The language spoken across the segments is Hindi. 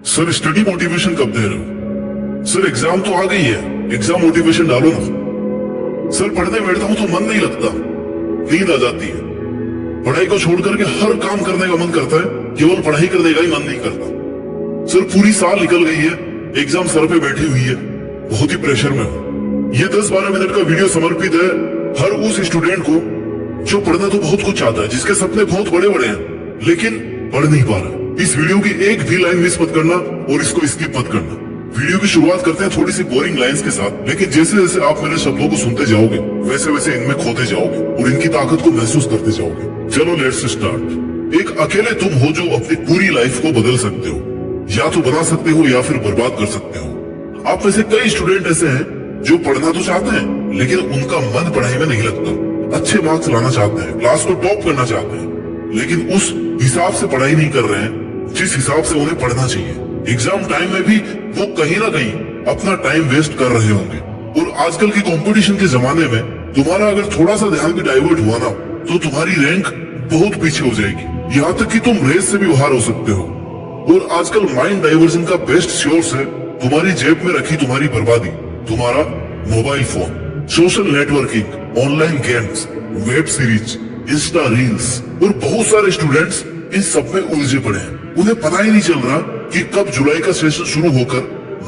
सर स्टडी मोटिवेशन कब दे रहे हो? सर एग्जाम तो आ गई है, एग्जाम मोटिवेशन डालो ना। सर पढ़ने बैठता हूं तो मन नहीं लगता, नींद आ जाती है। पढ़ाई को छोड़ करके हर काम करने का मन करता है, केवल पढ़ाई करने का ही मन नहीं करता। सर पूरी साल निकल गई है, एग्जाम सर पे बैठी हुई है, बहुत ही प्रेशर में हूं। ये 10-12 मिनट का वीडियो समर्पित है हर उस स्टूडेंट को जो पढ़ना तो बहुत कुछ चाहता है, जिसके सपने बहुत बड़े बड़े हैं लेकिन पढ़ नहीं पा रहा। इस वीडियो की एक भी लाइन मिस मत करना और इसको स्किप मत करना। वीडियो की शुरुआत करते हैं थोड़ी सी बोरिंग लाइंस के साथ, लेकिन जैसे जैसे आप मेरे शब्दों को सुनते जाओगे वैसे वैसे इनमें खोते जाओगे और इनकी ताकत को महसूस करते जाओगे। चलो लेट्स स्टार्ट। एक अकेले तुम हो जो अपनी पूरी लाइफ को बदल सकते हो, या तो बना सकते हो या फिर बर्बाद कर सकते हो। आप में से कई स्टूडेंट ऐसे हैं जो पढ़ना तो चाहते हैं लेकिन उनका मन पढ़ाई में नहीं लगता। अच्छे मार्क्स लाना चाहते हैं, क्लास को टॉप करना चाहते हैं, लेकिन उस हिसाब से पढ़ाई नहीं कर रहे हैं जिस हिसाब से उन्हें पढ़ना चाहिए। एग्जाम टाइम में भी वो कहीं ना कहीं अपना टाइम वेस्ट कर रहे होंगे। और आजकल के कंपटीशन के जमाने में तुम्हारा अगर थोड़ा सा ध्यान भी डाइवर्ट हुआ ना तो तुम्हारी रैंक बहुत पीछे हो जाएगी, यहाँ तक कि तुम रेस से भी बाहर हो सकते हो। और आजकल माइंड डाइवर्जन का बेस्ट सोर्स है तुम्हारी जेब में रखी तुम्हारी बर्बादी, तुम्हारा mobile phone, social networking, online games, web series, Insta reels. और बहुत सारे स्टूडेंट्स इन सब में उलझे पड़े हैं। उन्हें पता ही नहीं चल रहा कि कब जुलाई का सेशन शुरू होकर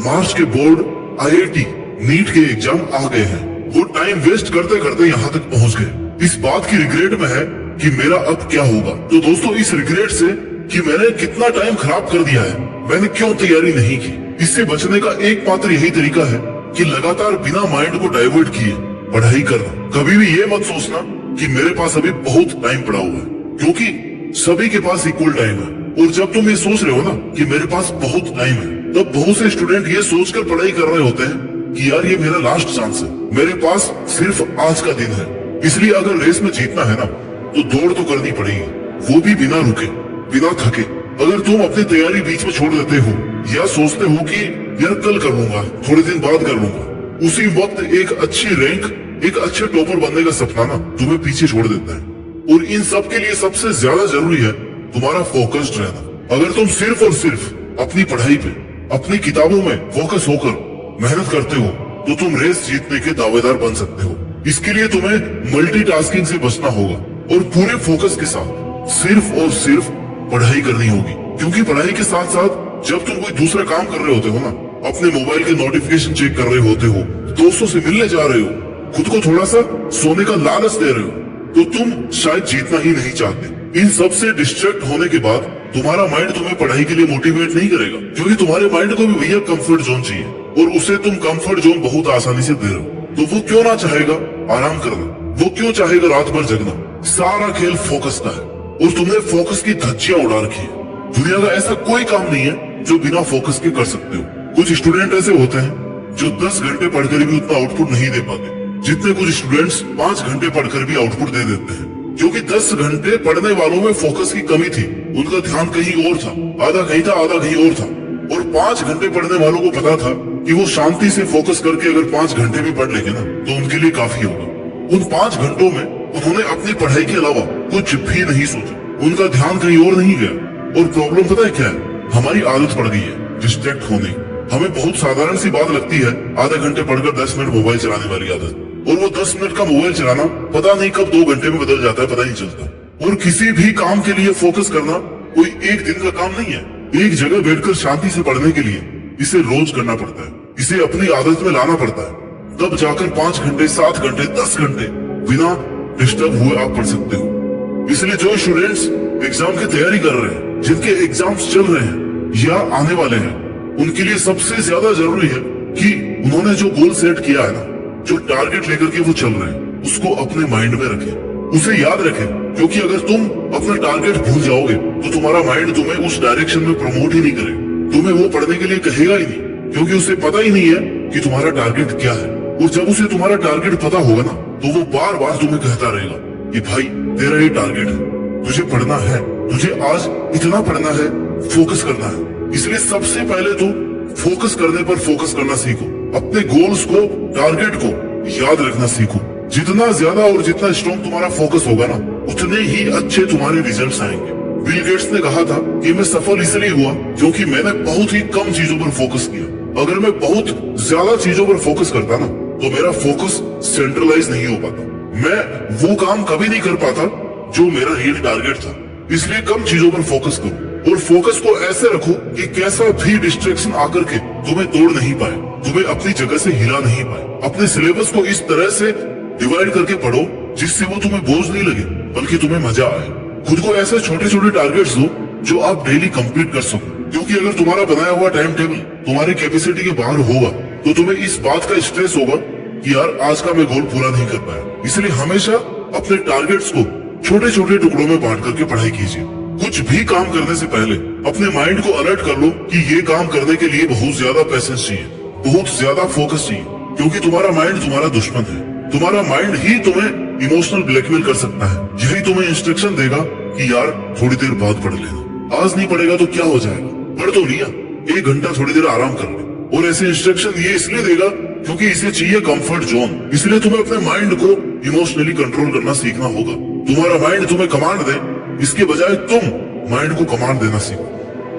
मार्च के बोर्ड, आईआईटी, नीट के एग्जाम आ गए हैं। वो टाइम वेस्ट करते करते यहाँ तक पहुँच गए। इस बात की रिग्रेट में है कि मेरा अब क्या होगा। तो दोस्तों इस रिग्रेट से कि मैंने कितना टाइम खराब कर दिया है, मैंने क्यों तैयारी नहीं की, इससे बचने का एकमात्र यही तरीका है कि लगातार बिना माइंड को डाइवर्ट किए पढ़ाई करना। कभी भी ये मत सोचना कि मेरे पास अभी बहुत टाइम पड़ा हुआ है, क्योंकि सभी के पास इक्वल टाइम है। और जब तुम ये सोच रहे हो ना कि मेरे पास बहुत टाइम है, तब बहुत से स्टूडेंट ये सोचकर पढ़ाई कर रहे होते हैं कि यार ये मेरा लास्ट चांस है, मेरे पास सिर्फ आज का दिन है। इसलिए अगर रेस में जीतना है ना तो दौड़ तो करनी पड़ेगी, वो भी बिना रुके, बिना थके। अगर तुम अपनी तैयारी बीच में छोड़ देते हो या सोचते हो कि यार कल कर लूंगा, थोड़े दिन बाद कर लूंगा, उसी वक्त एक अच्छी रैंक, एक अच्छे टॉपर बनने का सपना ना तुम्हें पीछे छोड़ देता है। और इन सब के लिए सबसे ज्यादा जरूरी है तुम्हारा फोकस्ड रहना। अगर तुम सिर्फ और सिर्फ अपनी पढ़ाई पे, अपनी किताबों में फोकस होकर मेहनत करते हो तो तुम रेस जीतने के दावेदार बन सकते हो। इसके लिए तुम्हें मल्टीटास्किंग से बचना होगा और पूरे फोकस के साथ सिर्फ और सिर्फ पढ़ाई करनी होगी। क्योंकि पढ़ाई के साथ साथ जब तुम कोई दूसरा काम कर रहे होते हो ना, अपने मोबाइल के नोटिफिकेशन चेक कर रहे होते हो, दोस्तों से मिलने जा रहे हो, खुद को थोड़ा सा सोने का लालच दे रहे हो, तो तुम शायद जीतना ही नहीं चाहते। इन सब से डिस्ट्रैक्ट होने के बाद तुम्हारा माइंड तुम्हें पढ़ाई के लिए मोटिवेट नहीं करेगा, क्योंकि तुम्हारे माइंड को भी भैया कंफर्ट जोन चाहिए और उसे तुम कंफर्ट जोन बहुत आसानी से दे रहे हो। तो वो क्यों ना चाहेगा आराम करना, वो क्यों चाहेगा रात भर जगना। सारा खेल फोकस का है और तुमने फोकस की धज्जियां उड़ा रखी है। दुनिया का ऐसा कोई काम नहीं है जो बिना फोकस के कर सकते हो। कुछ स्टूडेंट ऐसे होते हैं जो 10 घंटे पढ़कर भी उतना आउटपुट नहीं दे पाते, जितने कुछ स्टूडेंट्स 5 घंटे पढ़कर भी आउटपुट दे देते हैं। क्योंकि 10 घंटे पढ़ने वालों में फोकस की कमी थी, उनका ध्यान कहीं और था, आधा कहीं था, आधा कहीं और था। और 5 घंटे पढ़ने वालों को पता था कि वो शांति से फोकस करके अगर 5 घंटे भी पढ़ लेंगे ना तो उनके लिए काफी होगा। उन 5 घंटों में उन्होंने अपनी पढ़ाई के अलावा कुछ भी नहीं सोचा, उनका ध्यान कहीं और नहीं गया। और प्रॉब्लम पता है क्या है? हमारी आदत पड़ गई है डिस्ट्रैक्ट होने। हमें बहुत साधारण सी बात लगती है आधे घंटे पढ़कर 10 मिनट मोबाइल चलाने वाली आदत, और वो 10 मिनट का मोबाइल चलाना पता नहीं कब 2 घंटे में बदल जाता है, पता नहीं चलता। और किसी भी काम के लिए फोकस करना कोई एक दिन का काम नहीं है। एक जगह बैठकर शांति से पढ़ने के लिए इसे रोज करना पड़ता है, इसे अपनी आदत में लाना पड़ता है। तब जाकर 5 घंटे, 7 घंटे, 10 घंटे बिना डिस्टर्ब हुए आप पढ़ सकते हो। इसलिए जो स्टूडेंट्स एग्जाम की तैयारी कर रहे हैं, जिनके एग्जाम्स चल रहे हैं या आने वाले हैं, उनके लिए सबसे ज्यादा जरूरी है कि उन्होंने जो गोल सेट किया है ना, जो टारगेट लेकर के वो चल रहे हैं, उसको अपने माइंड में रखें, उसे याद रखें। क्योंकि अगर तुम अपना टारगेट भूल जाओगे तो तुम्हारा माइंड तुम्हें उस डायरेक्शन में प्रमोट ही नहीं करेगा, तुम्हें वो पढ़ने के लिए कहेगा ही नहीं, क्योंकि उसे पता ही नहीं है कि तुम्हारा टारगेट क्या है। और जब उसे तुम्हारा टारगेट पता होगा ना तो वो बार बार तुम्हें कहता रहेगा कि भाई तेरा ये टारगेट है, तुझे पढ़ना है, तुझे आज इतना पढ़ना है, फोकस करना है। इसलिए सबसे पहले तो फोकस करने पर फोकस करना सीखो, अपने गोल्स को, टारगेट को याद रखना सीखो। जितना ज्यादा और जितना स्ट्रॉन्ग तुम्हारा फोकस होगा ना, उतने ही अच्छे तुम्हारे रिजल्ट्स आएंगे। बिल गेट्स ने कहा था कि मैं सफल इसलिए हुआ क्योंकि मैंने बहुत ही कम चीजों पर फोकस किया। अगर मैं बहुत ज्यादा चीजों पर फोकस करता ना तो मेरा फोकस सेंट्रलाइज नहीं हो पाता। मैं वो काम कभी नहीं कर पाता जो मेरा रियल टारगेट था। इसलिए कम चीजों पर फोकस करो और फोकस को ऐसे रखो कि कैसा भी डिस्ट्रैक्शन आकर के तुम्हें तोड़ नहीं पाए, तुम्हें अपनी जगह से हिला नहीं पाए। अपने सिलेबस को इस तरह से डिवाइड करके पढ़ो जिससे वो तुम्हें बोझ नहीं लगे बल्कि तुम्हें मजा आए। खुद को ऐसे छोटे छोटे टारगेट्स दो जो आप डेली कंप्लीट कर सको, क्योंकि अगर तुम्हारा बनाया हुआ टाइम टेबल तुम्हारी कैपेसिटी के बाहर होगा तो तुम्हें इस बात का स्ट्रेस होगा कि यार आज का मैं गोल पूरा नहीं कर पाया। इसलिए हमेशा अपने टारगेट्स को छोटे छोटे टुकड़ों में बांट करके पढ़ाई कीजिए। कुछ भी काम करने से पहले अपने माइंड को अलर्ट कर लो कि ये काम करने के लिए बहुत ज्यादा पैसेंस चाहिए, बहुत ज्यादा फोकस चाहिए, क्योंकि तुम्हारा माइंड तुम्हारा दुश्मन है। तुम्हारा माइंड ही तुम्हें इमोशनल ब्लैकमेल कर सकता है। यही तुम्हें इंस्ट्रक्शन देगा कि यार थोड़ी देर बाद पढ़ लेना, आज नहीं पढ़ेगा तो क्या हो जाएगा, पढ़ तो लिया, 1 घंटा थोड़ी देर आराम कर ले। और ऐसे इंस्ट्रक्शन ये इसलिए देगा क्योंकि इसे चाहिए कंफर्ट जोन। इसलिए तुम्हें अपने माइंड को इमोशनली कंट्रोल करना सीखना होगा। तुम्हारा माइंड तुम्हें कमांड दे इसके बजाय तुम माइंड को कमांड देना सीखो,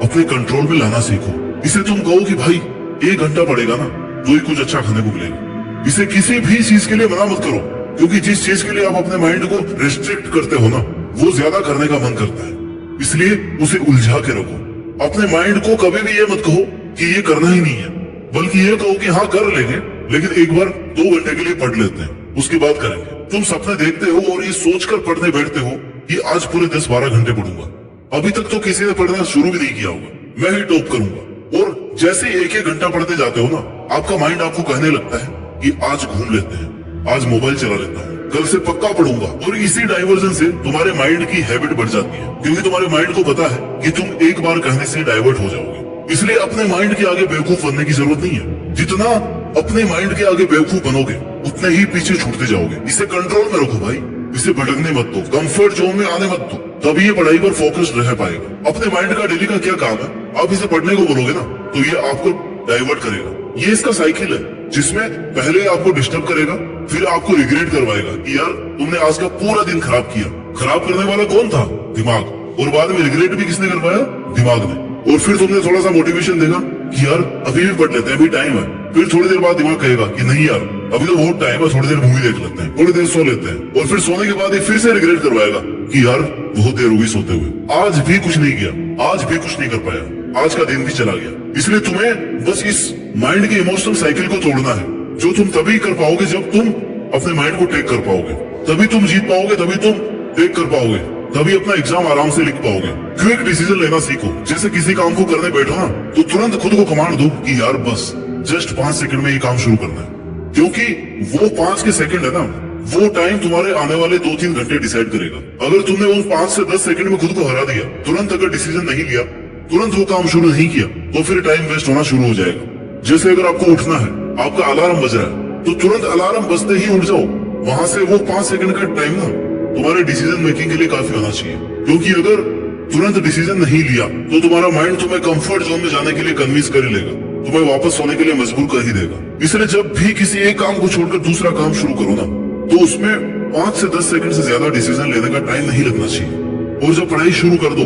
अपने कंट्रोल में लाना सीखो। इसे तुम कहो कि भाई 1 घंटा पड़ेगा ना तो ही कुछ अच्छा खाने को मिलेगा। इसे किसी भी चीज के लिए मना मत करो, क्योंकि जिस चीज के लिए आप अपने माइंड को रिस्ट्रिक्ट करते हो ना वो ज्यादा करने का मन करता है। इसलिए उसे उलझा के रखो। अपने माइंड को कभी भी ये मत कहो कि ये करना ही नहीं है, बल्कि ये कहो कि हाँ कर लेंगे, लेकिन एक बार 2 घंटे के लिए पढ़ लेते हैं, उसके बाद करेंगे। तुम सपने देखते हो और ये सोचकर पढ़ने बैठते हो कि आज पूरे 10-12 घंटे पढ़ूंगा। अभी तक तो किसी ने पढ़ना शुरू भी नहीं किया होगा, मैं ही टॉप करूंगा। और जैसे 1-1 घंटा पढ़ते जाते हो ना, आपका माइंड आपको कहने लगता है कि आज घूम लेते हैं, आज मोबाइल चला लेता हूँ, कल से पक्का पढ़ूंगा। और इसी डाइवर्जन से तुम्हारे माइंड की हैबिट बढ़ जाती है, क्योंकि तुम्हारे माइंड को पता है कि तुम एक बार कहने से डाइवर्ट हो जाओगे। इसलिए अपने माइंड के आगे बेवकूफ बनने की जरूरत नहीं है। जितना अपने माइंड के आगे बेवकूफ बनोगे उतने ही पीछे छूटते जाओगे। इसे कंट्रोल में रखो भाई, इसे भटकने मत दो, कंफर्ट जोन में आने मत दो, तभी ये पढ़ाई पर फोकस्ड रह पाएगा। अपने माइंड का डेली का क्या काम है, आप इसे पढ़ने को बोलोगे ना तो ये आपको डाइवर्ट करेगा। ये इसका साइकिल है जिसमें पहले आपको डिस्टर्ब करेगा, फिर आपको रिग्रेट करवाएगा कि यार तुमने आज का पूरा दिन खराब किया। खराब करने वाला कौन था? दिमाग। और बाद में रिग्रेट भी किसने करवाया? दिमाग ने। और फिर तुमने थोड़ा सा मोटिवेशन देगा कि यार अभी भी पढ़ लेते हैं, अभी टाइम है। फिर थोड़ी देर बाद दिमाग कहेगा कि नहीं यार अभी तो बहुत टाइम है, थोड़ी देर मूवी देख लेते हैं, थोड़ी देर सो लेते हैं। और फिर सोने के बाद फिर से रिग्रेट करवाएगा कि यार बहुत देर होगी सोते हुए, आज भी कुछ नहीं किया, आज भी कुछ नहीं कर पाया, आज का दिन भी चला गया। इसलिए तुम्हें बस इस माइंड के इमोशनल साइकिल को तोड़ना है, जो तुम तभी कर पाओगे जब तुम अपने माइंड को टेक कर पाओगे, तभी तुम जीत पाओगे, तभी तुम टेक कर पाओगे, तभी अपना एग्जाम आराम से लिख पाओगे। क्विक डिसीजन लेना सीखो। जैसे किसी काम को करने बैठो ना तो तुरंत खुद को कमांड दो कि यार बस जस्ट 5 सेकंड में ये काम शुरू करना है, क्योंकि वो 5 के सेकंड है ना, वो टाइम तुम्हारे आने वाले 2-3 घंटे डिसाइड करेगा। अगर तुमने उन 5 से 10 सेकंड में खुद को हरा दिया, तुरंत अगर डिसीजन नहीं लिया, तुरंत वो काम शुरू नहीं किया, तो फिर टाइम वेस्ट होना शुरू हो जाएगा। जैसे अगर आपको उठना है, आपका अलार्म बज रहा है, तो तुरंत अलार्म बजते ही उठ जाओ। वहां से वो 5 सेकंड का टाइम ना तुम्हारे डिसीजन मेकिंग के लिए काफी होना चाहिए, क्योंकि अगर तुरंत डिसीजन नहीं लिया तो तुम्हारा माइंड तुम्हें कंफर्ट जोन में जाने के लिए कन्विंस कर ही लेगा, तुम्हें वापस सोने के लिए मजबूर कर ही देगा। इसलिए जब भी किसी एक काम को छोड़कर दूसरा काम शुरू करो ना तो उसमें 5 से 10 सेकंड से ज्यादा डिसीजन लेने का टाइम नहीं लगना चाहिए। और जब पढ़ाई शुरू कर दो,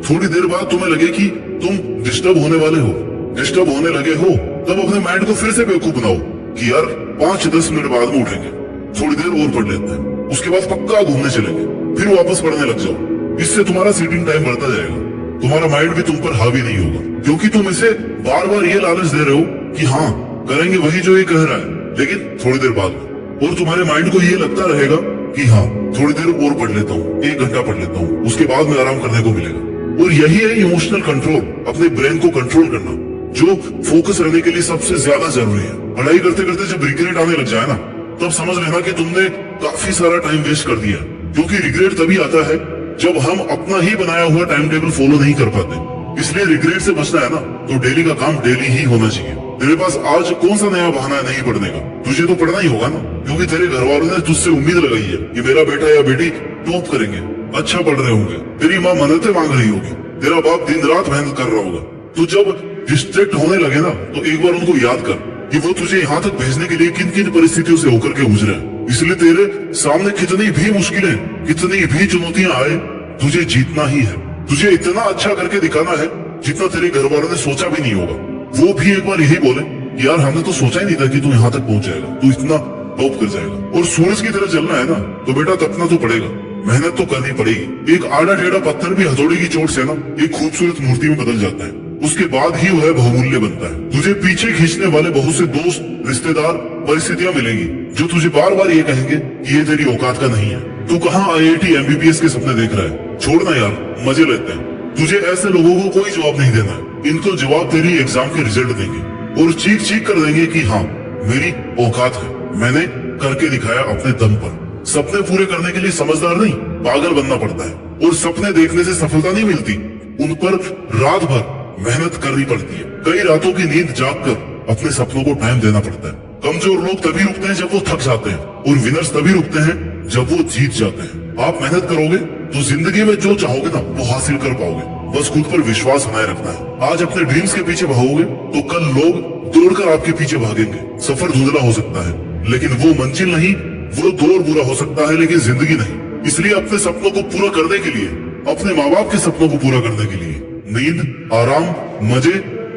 थोड़ी देर बाद तुम्हें लगे कि तुम डिस्टर्ब होने वाले हो, डिस्टर्ब होने लगे हो, तब अपने माइंड को फिर से बेवकूफ बनाओ कि यार 5-10 मिनट बाद में उठेंगे, थोड़ी देर और पढ़ लेते हैं, उसके बाद पक्का घूमने चलेंगे, फिर वापस पढ़ने लग जाओ। इससे तुम्हारा सीटिंग टाइम बढ़ता जाएगा, तुम्हारा माइंड भी तुम पर हावी नहीं होगा, क्योंकि तुम इसे बार बार ये लालच दे रहे हो कि हाँ करेंगे वही जो ये कह रहा है, लेकिन थोड़ी देर बाद में। और तुम्हारे माइंड को ये लगता रहेगा कि हाँ थोड़ी देर और पढ़ लेता हूँ, 1 घंटा पढ़ लेता हूँ, उसके बाद में आराम करने को मिलेगा। और यही है इमोशनल कंट्रोल, अपने ब्रेन को कंट्रोल करना, जो फोकस रहने के लिए सबसे ज्यादा जरूरी है। पढ़ाई करते करते जब रिग्रेट आने लग जाए ना, तब समझ लेना कि तुमने काफी सारा टाइम वेस्ट कर दिया, क्योंकि रिग्रेट तभी आता है जब हम अपना ही बनाया हुआ टाइम टेबल फॉलो नहीं कर पाते। इसलिए रिग्रेट से बचना है ना तो डेली का काम डेली ही होना चाहिए। तेरे पास आज कौन सा नया बहाना है नहीं पढ़ने का? तुझे तो पढ़ना ही होगा ना, क्योंकि तेरे घर वालों ने तुझसे उम्मीद लगाई है कि मेरा बेटा या बेटी टॉप करेंगे, अच्छा पढ़ रहे होंगे, तेरी माँ मन्नतें मांग रही होगी, तेरा बाप दिन रात मेहनत कर रहा होगा। तो जब डिस्ट्रैक्ट होने लगे ना तो एक बार उनको याद कर कि वो तुझे यहाँ तक भेजने के लिए किन किन परिस्थितियों से होकर के गुजरे। इसलिए तेरे सामने कितनी भी मुश्किलें, कितनी भी चुनौतियां आए, तुझे जीतना ही है। तुझे इतना अच्छा करके दिखाना है जितना तेरे घर वालों ने सोचा भी नहीं होगा। वो भी एक बार यही बोले कि यार हमने तो सोचा ही नहीं था कि तू यहाँ तक पहुंच जाएगा, तू इतना टॉप कर जाएगा। और सूरज की तरह चलना है ना तो बेटा तपना तो पड़ेगा, मेहनत तो करनी पड़ेगी। एक आड़ा टेढ़ा पत्थर भी हथौड़े की चोट से ना एक खूबसूरत मूर्ति में बदल जाता है, उसके बाद ही वह बहुमूल्य बनता है। तुझे पीछे खींचने वाले बहुत से दोस्त, रिश्तेदार, परिस्थितियां मिलेंगी जो तुझे बार बार ये कहेंगे कि ये तेरी औकात का नहीं है, तू कहाँ IIT MBBS के सपने देख रहा है, छोड़ना यार, मजे लेते हैं। तुझे ऐसे लोगों को कोई जवाब नहीं देना है, इनको जवाब तेरी एग्जाम के रिजल्ट देंगे और चीख चीख कर देंगे कि हाँ मेरी औकात है, मैंने करके दिखाया अपने दम पर। सपने पूरे करने के लिए समझदार नहीं पागल बनना पड़ता है, और सपने देखने से सफलता नहीं मिलती, उन पर रात भर मेहनत करनी पड़ती है। कई रातों की नींद जाग कर अपने सपनों को टाइम देना पड़ता है। कमजोर लोग तभी रुकते हैं जब वो थक जाते हैं, और विनर्स तभी रुकते हैं जब वो जीत जाते हैं। आप मेहनत करोगे तो जिंदगी में जो चाहोगे ना वो हासिल कर पाओगे, बस खुद पर विश्वास बनाए रखना है। आज अपने ड्रीम्स के पीछे भागोगे तो कल लोग दौड़कर आपके पीछे भागेंगे। सफर धुंधला हो सकता है लेकिन वो मंजिल नहीं, वो दौर बुरा हो सकता है लेकिन जिंदगी नहीं। इसलिए अपने सपनों को पूरा करने के लिए, अपने माँ बाप के सपनों को पूरा करने के लिए नींद, आराम, मजे,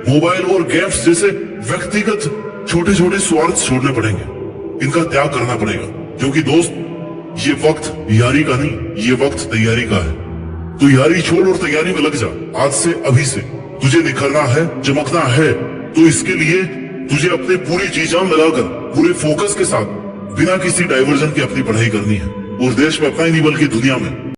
मोबाइल और गेम्स जैसे व्यक्तिगत छोटे छोटे स्वार्थ छोड़ने पड़ेंगे, इनका त्याग करना पड़ेगा। क्योंकि दोस्त ये वक्त यारी का नहीं, ये वक्त तैयारी का है। तो यारी छोड़ और तैयारी में लग जा आज से, अभी से। तुझे निखरना है, चमकना है, तो इसके लिए तुझे अपनी पूरी जी जान लगाकर पूरे फोकस के साथ बिना किसी डाइवर्जन के अपनी पढ़ाई करनी है, और देश में अपना ही नहीं बल्कि दुनिया में